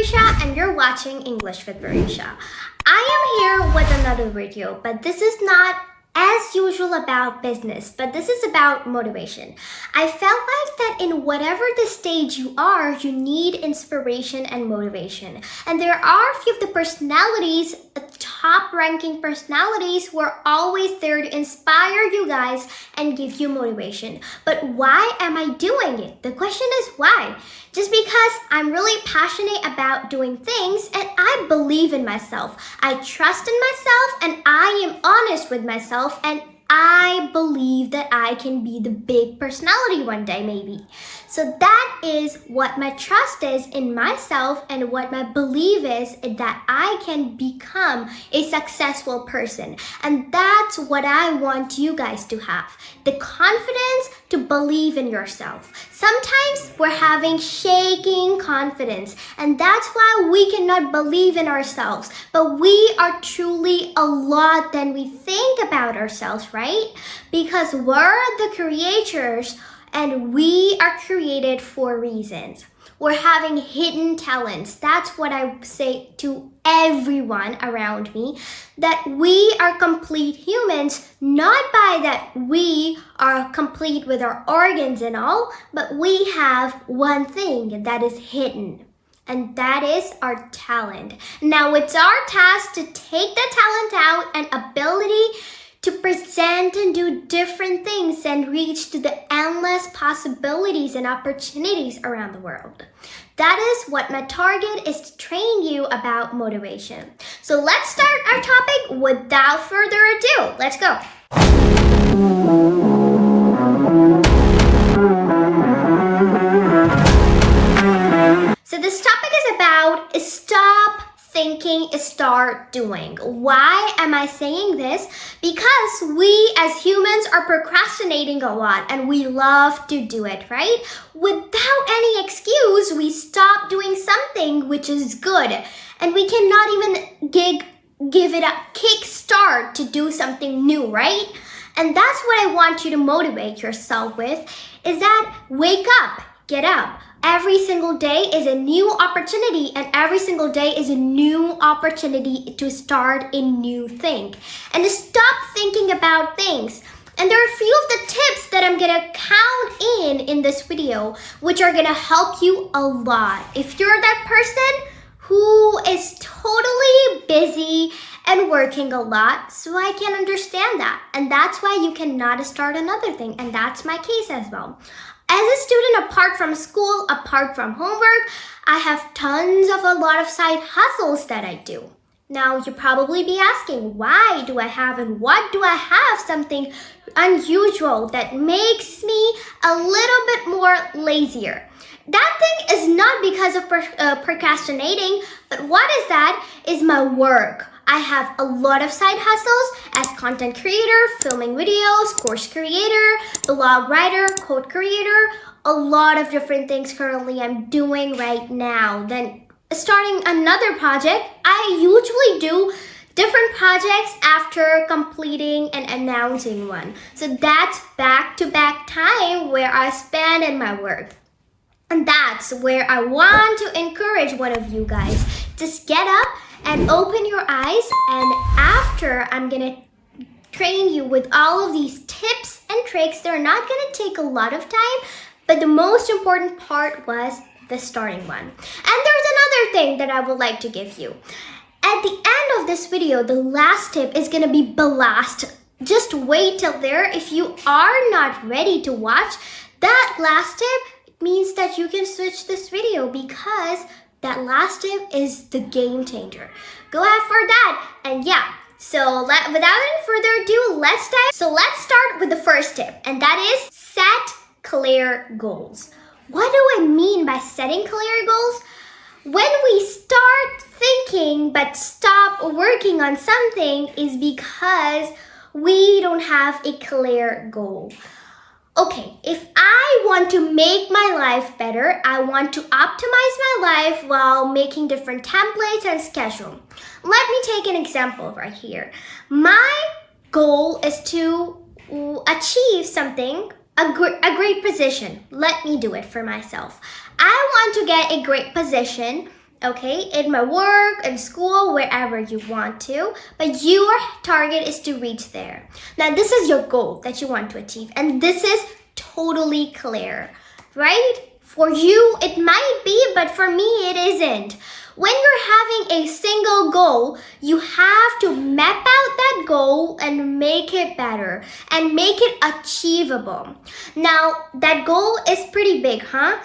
Varisha and you're watching English with Varisha. I am here with another video, but this is not as usual about business, but this is about motivation. I felt like that in whatever the stage you are, you need inspiration and motivation. And there are a few of the personalities, top ranking personalities, who are always there to inspire you guys and give you motivation. But why am I doing it? The question is why? Just because I'm really passionate about doing things and I believe in myself. I trust in myself and I am honest with myself, and I believe that I can be the big personality one day maybe. So that is what my trust is in myself, and what my belief is that I can become a successful person. And that's what I want you guys to have. The confidence to believe in yourself. Sometimes we're having shaking confidence, and that's why we cannot believe in ourselves. But we are truly a lot than we think about ourselves, right? Because we're the creators and we are created for reasons. We're having hidden talents. That's what I say to everyone around me, that we are complete humans, not by that we are complete with our organs and all, but we have one thing that is hidden, and that is our talent. Now it's our task to take the talent out and ability to present and do different things and reach to the endless possibilities and opportunities around the world. That is what my target is, to train you about motivation. So let's start our topic without further ado. Let's go. So this topic is about stop thinking, start doing. Why am I saying this? Because we as humans are procrastinating a lot and we love to do it, right? Without any excuse, we stop doing something which is good, and we cannot even give it a kickstart to do something new, right? And that's what I want you to motivate yourself with, is that wake up, get up. Every single day is a new opportunity, and every single day is a new opportunity to start a new thing. And to stop thinking about things. And there are a few of the tips that I'm gonna count in this video, which are gonna help you a lot. If you're that person who is totally busy and working a lot, so I can understand that. And that's why you cannot start another thing, and that's my case as well. As a student, apart from school, apart from homework, I have tons of a lot of side hustles that I do. Now, you'll probably be asking, why do I have and what do I have something unusual that makes me a little bit more lazier? That thing is not because of procrastinating, but what is that? Is my work. I have a lot of side hustles as content creator, filming videos, course creator, blog writer, code creator, a lot of different things currently I'm doing right now. Then starting another project, I usually do different projects after completing and announcing one. So that's back-to-back time where I spend in my work. And that's where I want to encourage one of you guys. Just get up and open your eyes, and after I'm gonna train you with all of these tips and tricks. They're not gonna take a lot of time, but the most important part was the starting one. And there's another thing that I would like to give you. At the end of this video, the last tip is gonna be blast. Just wait till there. If you are not ready to watch that last tip, it means that you can switch this video, because that last tip is the game changer. Go ahead for that. And yeah, so without any further ado, let's start with the first tip, and that is set clear goals. What do I mean by setting clear goals? When we start thinking but stop working on something is because we don't have a clear goal. Okay, if I want to make my life better, I want to optimize my life while making different templates and schedule. Let me take an example right here. My goal is to achieve something, a great position. Let me do it for myself. I want to get a great position okay, in my work, in school, wherever you want to, but your target is to reach there. Now, this is your goal that you want to achieve, and this is totally clear, right? For you, it might be, but for me, it isn't. When you're having a single goal, you have to map out that goal and make it better and make it achievable. Now, that goal is pretty big, huh?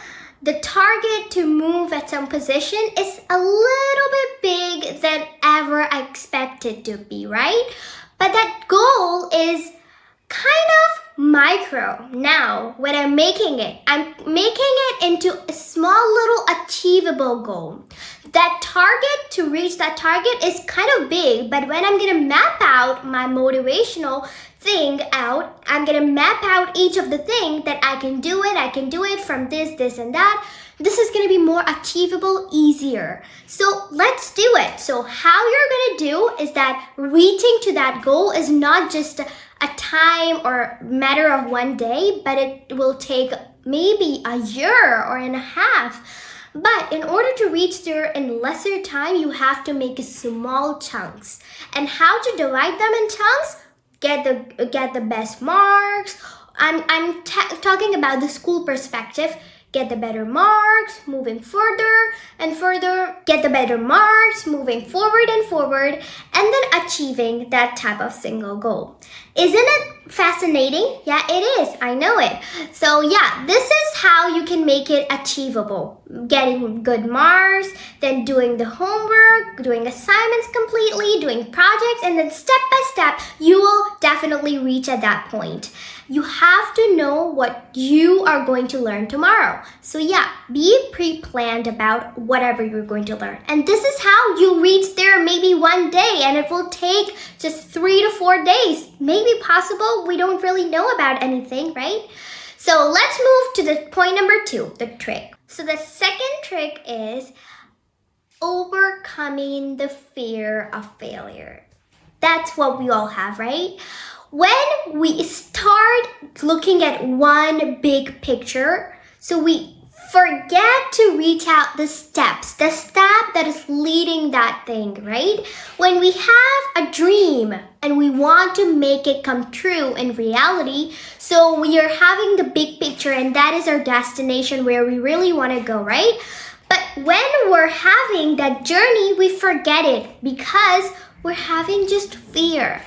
The target to move at some position is a little bit big than ever I expected to be, right? But that goal is kind of micro. Now, when I'm making it into a small little achievable goal. That target, to reach that target, is kind of big, but when I'm gonna map out my motivational thing out, I'm gonna map out each of the things that I can do it from this, and that. This is gonna be more achievable, easier. So let's do it. So how you're gonna do is that reaching to that goal is not just a time or matter of one day, but it will take maybe a year or and a half. But in order to reach there in lesser time, you have to make small chunks. And how to divide them in chunks? Get the best marks. I'm talking about the school perspective. Get the better marks, moving further and further. Get the better marks, moving forward and forward, and then achieving that type of single goal. Isn't it fascinating? Yeah, it is. I know it. So yeah, this is how you can make it achievable. Getting good marks, then doing the homework, doing assignments completely, doing projects, and then step by step, you will definitely reach at that point. You have to know what you are going to learn tomorrow. So yeah, be pre-planned about whatever you're going to learn. And this is how you reach there maybe one day, and it will take just 3 to 4 days. Maybe possible. We don't really know about anything, right? So let's move to the point number 2, the trick. So the second trick is overcoming the fear of failure. That's what we all have, right? When we start looking at one big picture, so we forget to reach out the steps, the step that is leading that thing, right? When we have a dream and we want to make it come true in reality, so we are having the big picture and that is our destination where we really want to go, right? But when we're having that journey, we forget it because we're having just fear.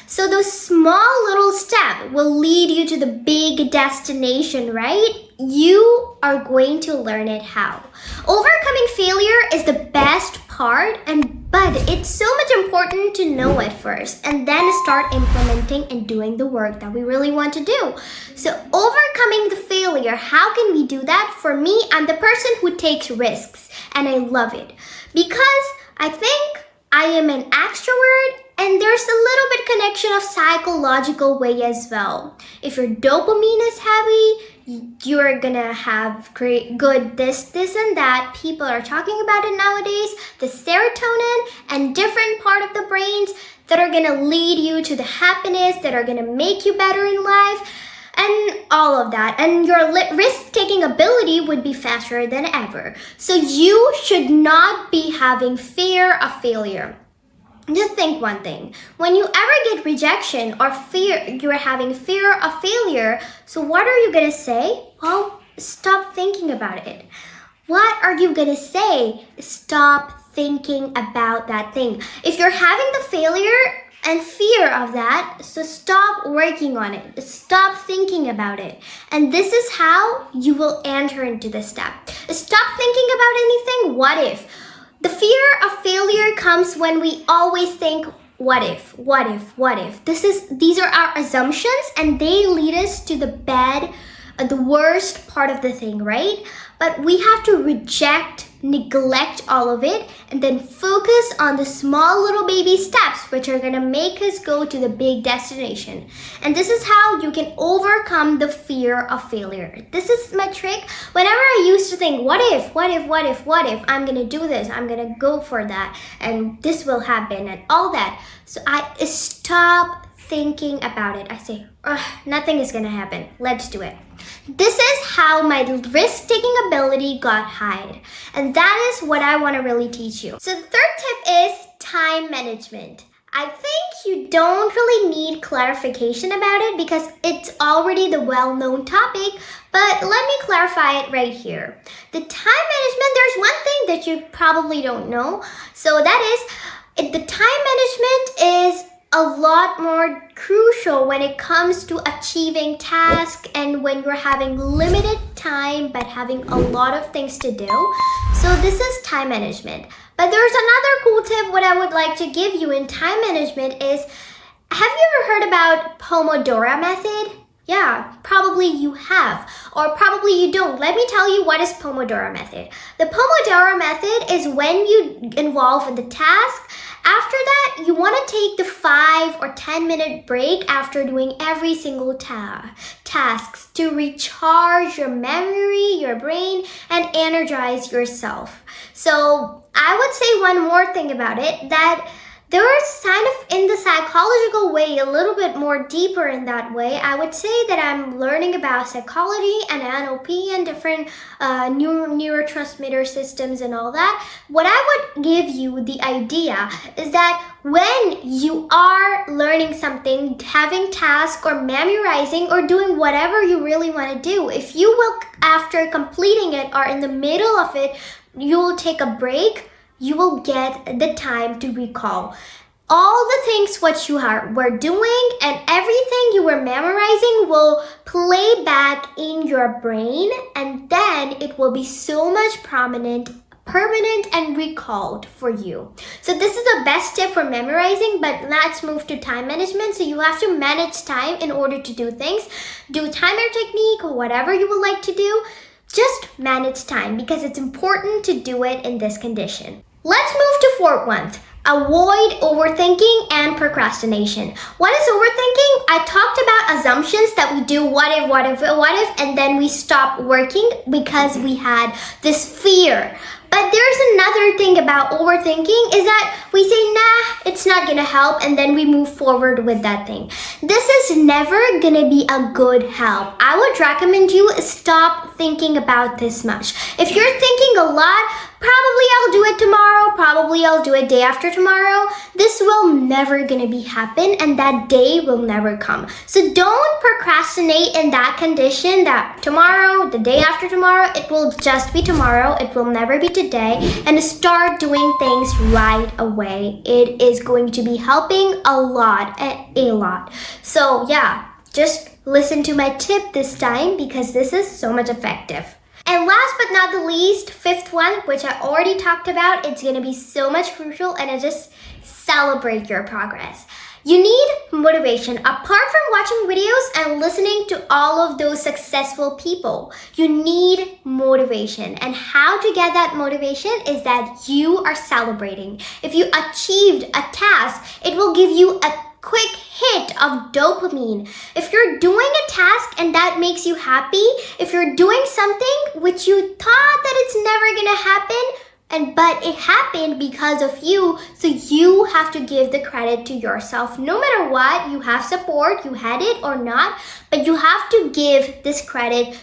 So those small little steps will lead you to the big destination, right? You are going to learn it how. Overcoming failure is the best part, but it's so much important to know it first and then start implementing and doing the work that we really want to do. So overcoming the failure, how can we do that? For me, I'm the person who takes risks, and I love it because I think I am an extrovert, and there's a little bit connection of psychological way as well. If your dopamine is heavy, you're gonna have good this and that. People are talking about it nowadays. The serotonin and different part of the brains that are gonna lead you to the happiness, that are gonna make you better in life, and all of that. And your risk-taking ability would be faster than ever. So you should not be having fear of failure. Just think one thing. When you ever get rejection or fear, you're having fear of failure, so what are you going to say? Well, stop thinking about it. What are you going to say? Stop thinking about that thing. If you're having the failure and fear of that, so stop working on it. Stop thinking about it. And this is how you will enter into this step. Stop thinking about anything. What if? The fear of failure comes when we always think, what if, what if, what if? These are our assumptions, and they lead us to the worst part of the thing, right? But we have to neglect all of it, and then focus on the small little baby steps which are gonna make us go to the big destination. And this is how you can overcome the fear of failure. This is my trick. Whenever I used to think, what if, I'm gonna do this, I'm gonna go for that, and this will happen, and all that. So I stop thinking about it. I say, nothing is gonna happen. Let's do it. This is how my risk-taking ability got high. And that is what I want to really teach you. So the third tip is time management. I think you don't really need clarification about it because it's already the well-known topic, but let me clarify it right here. The time management, there's one thing that you probably don't know. So that is, the time management is a lot more crucial when it comes to achieving tasks and when you're having limited time but having a lot of things to do. So this is time management. But there's another cool tip what I would like to give you in time management is, have you ever heard about Pomodoro method? Yeah, probably you have, or probably you don't. Let me tell you what is Pomodoro method. The Pomodoro method is when you involve in the task. After that, you want to take the 5 or 10 minute break after doing every single tasks to recharge your memory, your brain, and energize yourself. So I would say one more thing about it, that there is kind of in the psychological way, a little bit more deeper in that way. I would say that I'm learning about psychology and NLP and different neurotransmitter systems and all that. What I would give you the idea is that when you are learning something, having tasks or memorizing or doing whatever you really want to do, if you will, after completing it or in the middle of it, you will take a break, you will get the time to recall all the things what you were doing, and everything you were memorizing will play back in your brain, and then it will be so much permanent and recalled for you. So this is the best tip for memorizing, but let's move to time management. So you have to manage time in order to do things. Do timer technique or whatever you would like to do. Just manage time because it's important to do it in this condition. Let's move to fourth one. Avoid overthinking and procrastination. What is overthinking? I talked about assumptions that we do what if, and then we stop working because we had this fear. But there's another thing about overthinking is that we say, nah, it's not gonna help, and then we move forward with that thing. This is never gonna be a good help. I would recommend you stop thinking about this much. If you're thinking a lot, probably I'll do it tomorrow, probably I'll do it day after tomorrow. This will never gonna be happen, and that day will never come. So don't procrastinate in that condition that tomorrow, the day after tomorrow, it will just be tomorrow, it will never be today, and start doing things right away. It is going to be helping a lot. So yeah, just listen to my tip this time because this is so much effective. And last but not the least, fifth one, which I already talked about, it's going to be so much crucial, and it's just celebrate your progress. You need motivation. Apart from watching videos and listening to all of those successful people, you need motivation. And how to get that motivation is that you are celebrating. If you achieved a task, it will give you a quick hit of dopamine. If you're doing a task and that makes you happy, if you're doing something which you thought that it's never gonna happen, but it happened because of you, so you have to give the credit to yourself. No matter what, you have support, you had it or not, but you have to give this credit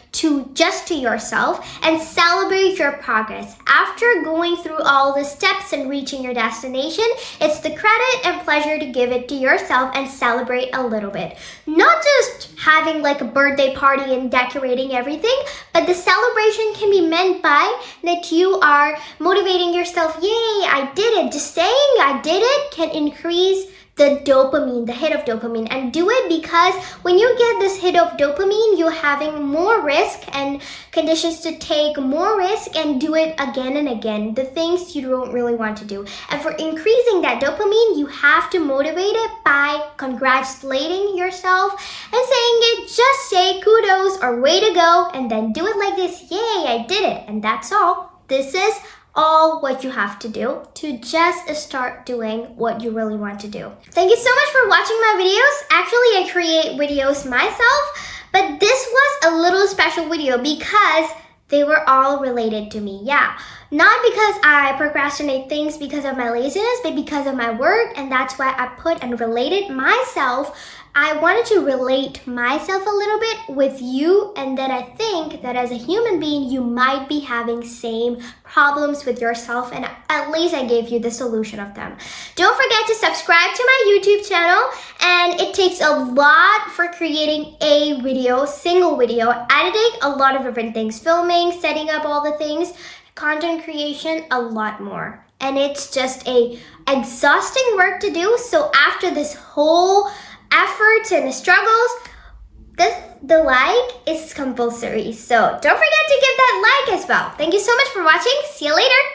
just to yourself and celebrate your progress. After going through all the steps and reaching your destination, it's the credit and pleasure to give it to yourself and celebrate a little bit. Not just having like a birthday party and decorating everything, but the celebration can be meant by that you are motivating yourself. Yay, I did it. Just saying I did it can increase the dopamine, the hit of dopamine, and do it because when you get this hit of dopamine, you're having more risk and conditions to take more risk and do it again and again, the things you don't really want to do. And for increasing that dopamine, you have to motivate it by congratulating yourself and saying it, just say kudos or way to go, and then do it like this. Yay, I did it. And that's all. This is all what you have to do to just start doing what you really want to do. Thank you so much for watching my videos. Actually, I create videos myself, but this was a little special video because they were all related to me. Yeah, Not because I procrastinate things because of my laziness, but because of my work, and that's why I put and related myself. I wanted to relate myself a little bit with you, and then I think that as a human being, you might be having same problems with yourself, and at least I gave you the solution of them. Don't forget to subscribe to my YouTube channel, and it takes a lot for creating a video, single video, editing, a lot of different things, filming, setting up all the things, content creation, a lot more. And it's just a exhausting work to do. So after this whole efforts and struggles, the like is compulsory. So don't forget to give that like as well. Thank you so much for watching. See you later.